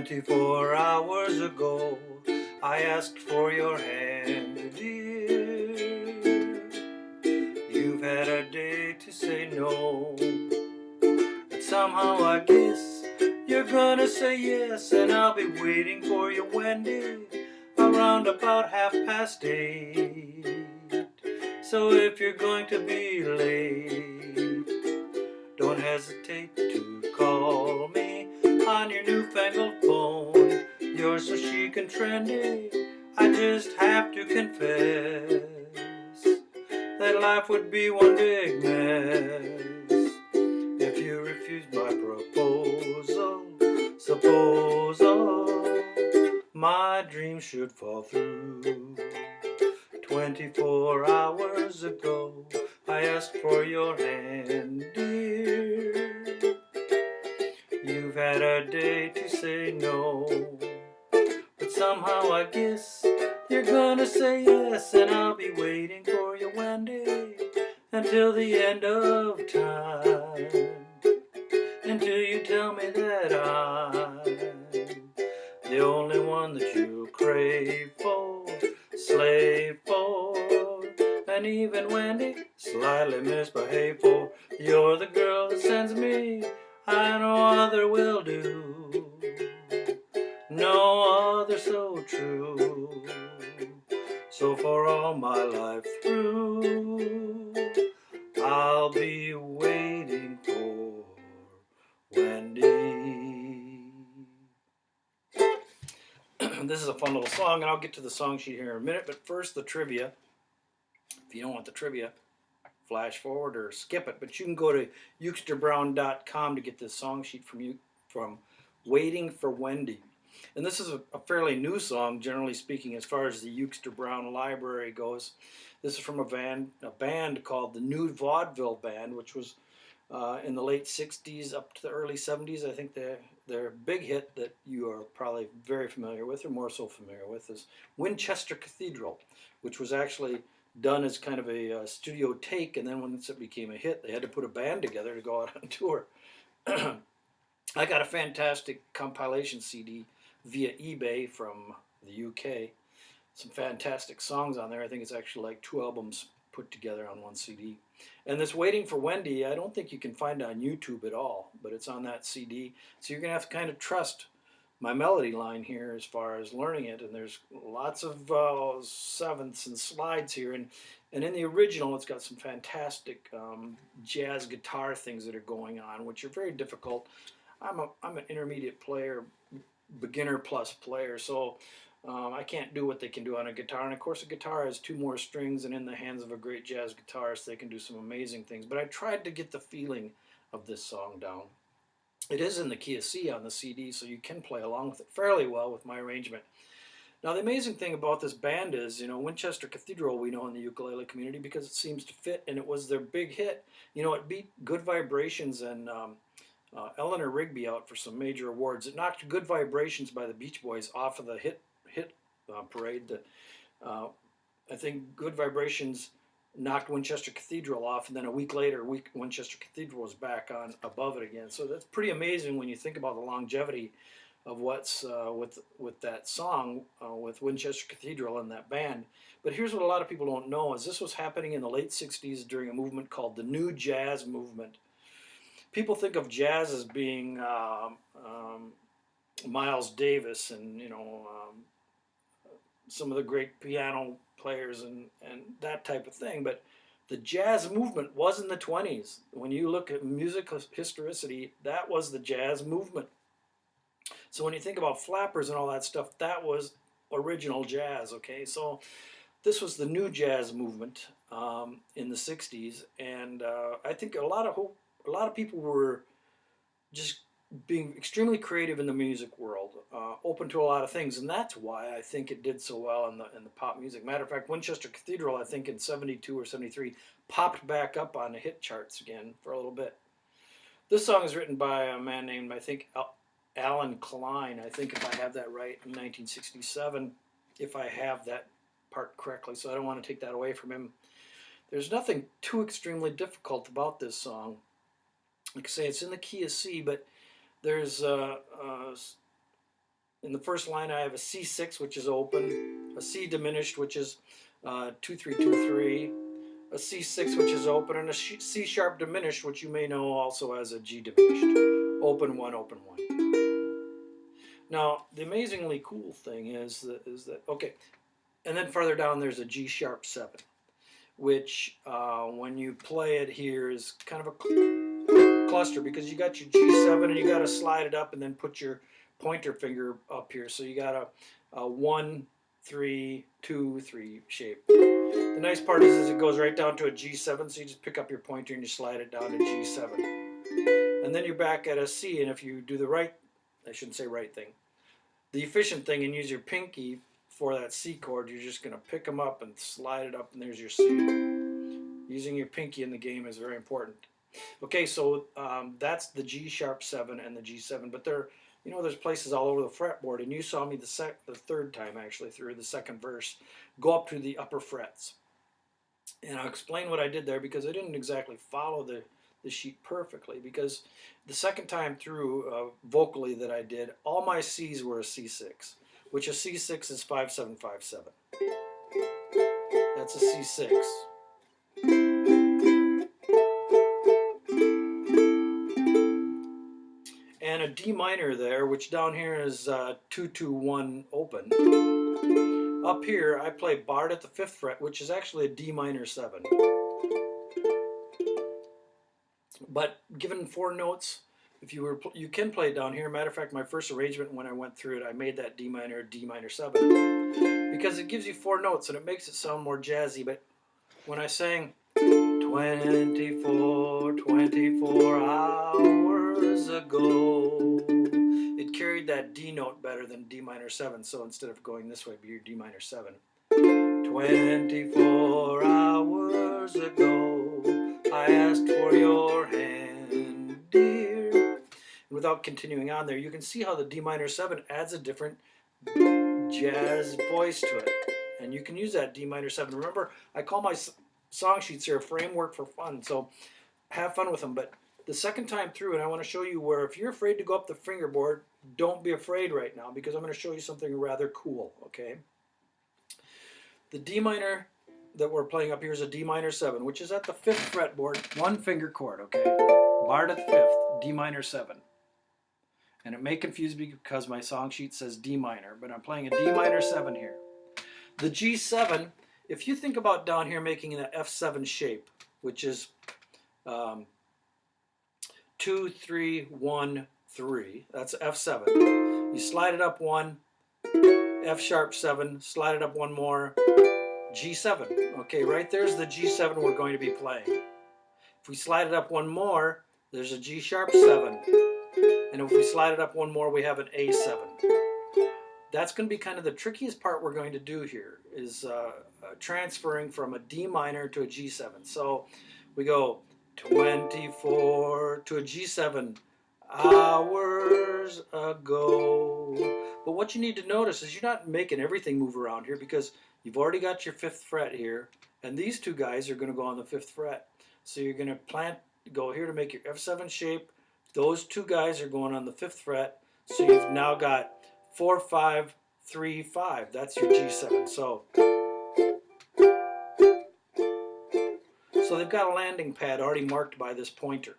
24 hours ago, I asked for your hand, dear. You've had a day to say no, but somehow I guess you're gonna say yes, and I'll be waiting for you, Wendy, around about 8:30. So if you're going to be late, don't hesitate to call me on your newfangled phone. You're so chic and trendy, I just have to confess that life would be one big mess if you refused my proposal. Suppose all my dreams should fall through. 24 hours ago, I asked for your hand, dear. You've had a day to say no, but somehow I guess you're gonna say yes, and I'll be waiting for you, Wendy, until the end of time, until you tell me that I'm the only one that you crave for, slave for, and even Wendy slightly misbehave for. You're the girl that sends me, I no other will do, no other so true. So for all my life through, I'll be waiting for Wendy. This is a fun little song, and I'll get to the song sheet here in a minute, but first the trivia. If you don't want the trivia, flash forward or skip it, but you can go to UkesterBrown.com to get this song sheet from Waiting for Wendy. And this is a fairly new song, generally speaking, as far as the Ukester Brown library goes. This is from a band called the New Vaudeville Band, which was in the late 60s up to the early 70s. I think their big hit that you are probably very familiar with, or more so familiar with, is Winchester Cathedral, which was actually done as kind of a studio take, and then once it became a hit, they had to put a band together to go out on tour. I got a fantastic compilation CD via eBay from the UK. Some fantastic songs on there. I think it's actually like 2 albums put together on one CD. And this Waiting for Wendy, I don't think you can find on YouTube at all, but it's on that CD. So you're going to have to kind of trust my melody line here as far as learning it. And there's lots of sevenths and slides here. And in the original, it's got some fantastic jazz guitar things that are going on, which are very difficult. I'm an intermediate player, beginner plus player, so I can't do what they can do on a guitar. And of course, a guitar has 2 more strings, and in the hands of a great jazz guitarist, they can do some amazing things. But I tried to get the feeling of this song down. It is in the key of C on the CD, so you can play along with it fairly well with my arrangement. Now, the amazing thing about this band is, Winchester Cathedral we know in the ukulele community because it seems to fit, and it was their big hit. It beat Good Vibrations and Eleanor Rigby out for some major awards. It knocked Good Vibrations by the Beach Boys off of the hit parade. I think Good Vibrations knocked Winchester Cathedral off, and then a week later, Winchester Cathedral was back on above it again. So that's pretty amazing when you think about the longevity of what's with that song with Winchester Cathedral and that band. But here's what a lot of people don't know: is this was happening in the late '60s during a movement called the New Jazz Movement. People think of jazz as being Miles Davis and some of the great piano players and that type of thing, but the jazz movement was in the 20s. When you look at music historicity, that was the jazz movement. So when you think about flappers and all that stuff, that was original jazz. Okay, so this was the new jazz movement in the 60s, and I think a lot of people were just being extremely creative in the music world, open to a lot of things, and that's why I think it did so well in the pop music. Matter of fact, Winchester Cathedral, I think in '72 or '73, popped back up on the hit charts again for a little bit. This song is written by a man named, I think, Alan Klein. I think, if I have that right, in 1967, if I have that part correctly, so I don't want to take that away from him. There's nothing too extremely difficult about this song. Like I say, it's in the key of C, but there's in the first line I have a C6, which is open, a C diminished, which is 2-3-2-3, a C6, which is open, and a C sharp diminished, which you may know also as a G diminished. Open 1, open 1. Now, the amazingly cool thing is that okay, and then farther down there's a G sharp 7, which when you play it here is kind of a cluster, because you got your G7 and you got to slide it up and then put your pointer finger up here. So you got a 1, 3, 2, 3 shape. The nice part is it goes right down to a G7, so you just pick up your pointer and you slide it down to G7. And then you're back at a C, and if you do the right, I shouldn't say right thing, the efficient thing, and use your pinky for that C chord, you're just going to pick them up and slide it up, and there's your C. Using your pinky in the game is very important. Okay, so that's the G sharp 7 and the G7, but there's places all over the fretboard, and you saw me the third time actually through the second verse go up to the upper frets. And I'll explain what I did there, because I didn't exactly follow the sheet perfectly, because the second time through vocally that I did, all my C's were a C6, which a C6 is 5-7-5-7. That's a C6. And a D minor there, which down here is 2-2-1 open. Up here I play barred at the 5th fret, which is actually a D minor 7. But given 4 notes, if you can play it down here. Matter of fact, my first arrangement when I went through it, I made that D minor 7, because it gives you 4 notes and it makes it sound more jazzy. But when I sang 24 hours ago, it carried that D note better than D minor 7. So instead of going this way, it'd be your D minor 7. 24 hours ago, I asked for your hand, dear. And without continuing on there, you can see how the D minor 7 adds a different jazz voice to it. And you can use that D minor 7. Remember, I call my song sheets here a framework for fun, so have fun with them. But the second time through, and I want to show you where, if you're afraid to go up the fingerboard, don't be afraid right now, because I'm going to show you something rather cool, okay? The D minor that we're playing up here is a D minor 7, which is at the 5th fretboard, 1 finger chord, okay? Barred at the 5th, D minor 7. And it may confuse me because my song sheet says D minor, but I'm playing a D minor 7 here. The G7, if you think about down here making an F7 shape, which is 2, 3, 1, 3, that's F7. You slide it up 1, F sharp 7, slide it up 1 more, G7. Okay, right there's the G7 we're going to be playing. If we slide it up 1 more, there's a G sharp 7. And if we slide it up 1 more, we have an A7. That's going to be kind of the trickiest part we're going to do here, is transferring from a D minor to a G7. So we go 24 to a G7 hours ago. But what you need to notice is you're not making everything move around here, because you've already got your 5th fret here, and these 2 guys are going to go on the 5th fret. So you're going to go here to make your F7 shape. Those 2 guys are going on the 5th fret. So you've now got 4, 5, 3, 5. That's your G7. So they've got a landing pad already marked by this pointer.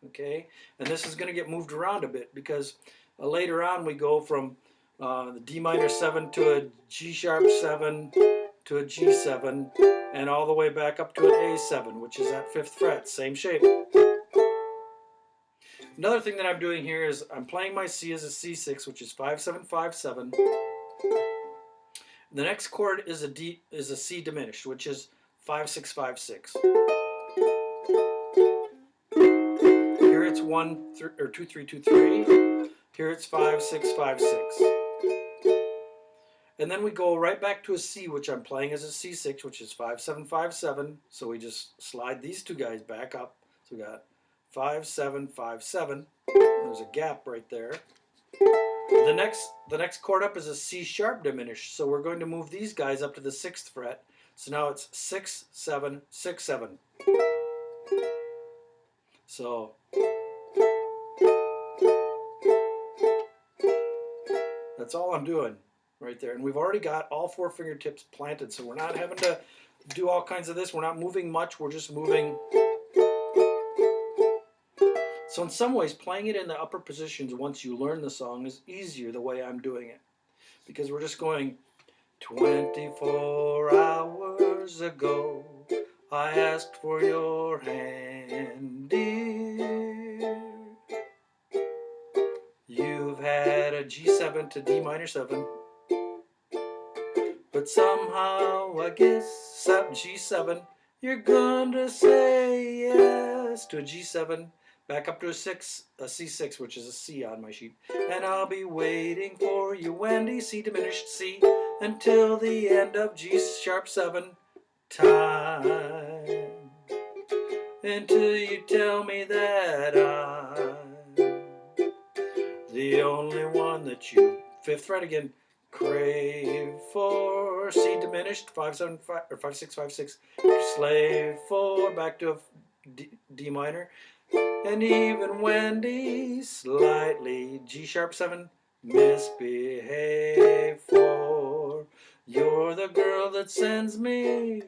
Okay? And this is going to get moved around a bit, because later on we go from the D minor 7 to a G sharp 7 to a G7, and all the way back up to an A7, which is that 5th fret, same shape. Another thing that I'm doing here is I'm playing my C as a C6, which is 5-7-5-7. The next chord is a C diminished, which is 5-6-5-6. Here it's 2-3-2-3. Here it's 5-6-5-6. And then we go right back to a C, which I'm playing as a C6, which is 5-7-5-7. So we just slide these 2 guys back up. So we got 5-7-5-7. There's a gap right there. The next chord up is a C sharp diminished. So we're going to move these guys up to the 6th fret. So now it's 6-7-6-7. So That's all I'm doing right there. And we've already got all 4 fingertips planted, so we're not having to do all kinds of this. We're not moving much. We're just moving. So in some ways, playing it in the upper positions once you learn the song is easier the way I'm doing it. Because we're just going 24 hours ago, I asked for your hand, dear. You've had a G7 to D minor 7, but somehow I guess G7, you're gonna say yes to a G7, back up to a C6, which is a C on my sheet, and I'll be waiting for you, Wendy, C diminished C, until the end of G#7 time, until you tell me that I'm the only one that you, 5th fret again, crave for, C diminished, 5/7 or 5/6 slave for, back to a D minor, and even Wendy slightly G#7 misbehave for. You're the girl that sends me,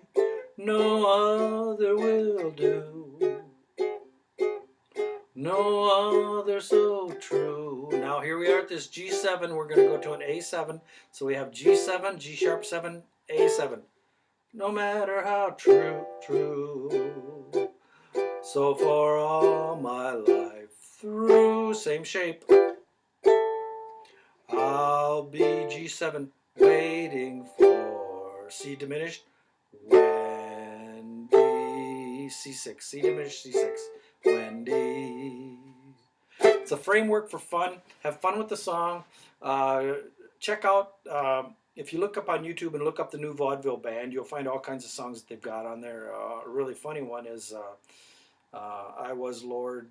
no other will do, no other so true. Now here we are at this G7. We're going to go to an A7. So we have G7, G#7, A7. No matter how true. So for all my life through, same shape, I'll be G7 waiting for C diminished, Wendy, C6, C diminished, C6, Wendy. It's a framework for fun. Have fun with the song. Check out, if you look up on YouTube and look up the new Vaudeville Band, you'll find all kinds of songs that they've got on there. A really funny one is I Was Lord,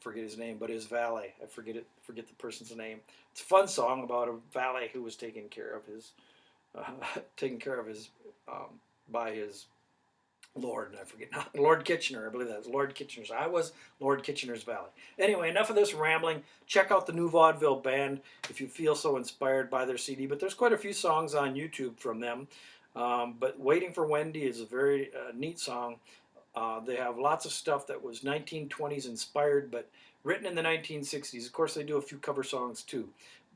forget his name, but his valet. I forget the person's name. It's a fun song about a valet who was taken care of by his Lord, and I forget now, Lord Kitchener, I believe that was Lord Kitchener's. I was Lord Kitchener's valet. Anyway, enough of this rambling. Check out the new Vaudeville Band if you feel so inspired by their CD. But there's quite a few songs on YouTube from them. But Waiting for Wendy is a very neat song. They have lots of stuff that was 1920s inspired, but written in the 1960s. Of course, they do a few cover songs too.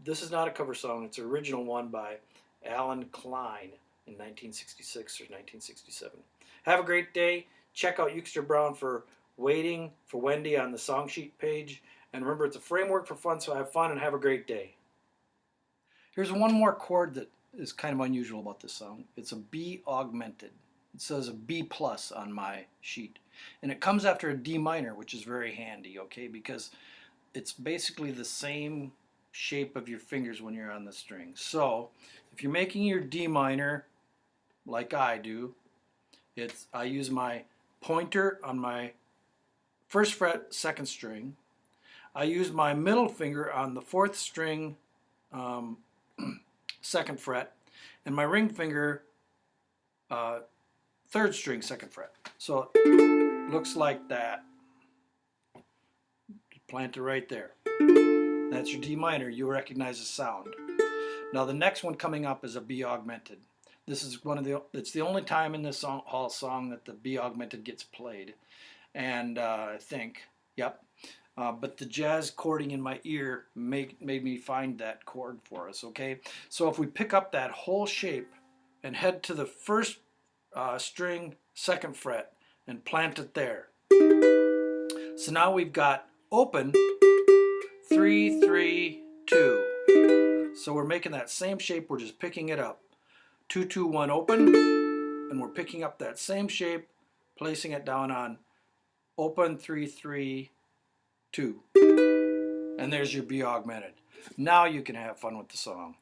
This is not a cover song. It's an original one by Alan Klein in 1966 or 1967. Have a great day. Check out UkesterBrown for Waiting for Wendy on the song sheet page. And remember, it's a framework for fun, so have fun and have a great day. Here's one more chord that is kind of unusual about this song. It's a B augmented. It says a B plus on my sheet. And it comes after a D minor, which is very handy, okay? Because it's basically the same shape of your fingers when you're on the string. So if you're making your D minor, like I do, I use my pointer on my 1st fret, 2nd string. I use my middle finger on the 4th string, 2nd fret, and my ring finger, 3rd string, 2nd fret. So it looks like that. Plant it right there. That's your D minor. You recognize the sound. Now the next one coming up is a B augmented. This is it's the only time in this whole song that the B augmented gets played. And I think, yep. But the jazz chording in my ear made me find that chord for us, okay? So if we pick up that whole shape and head to the 1st string, 2nd fret, and plant it there. So now we've got open, 3, 3, 2. So we're making that same shape, we're just picking it up. 2, 2, 1, open, and we're picking up that same shape, placing it down on open, 3, 3, 2. And there's your B augmented. Now you can have fun with the song.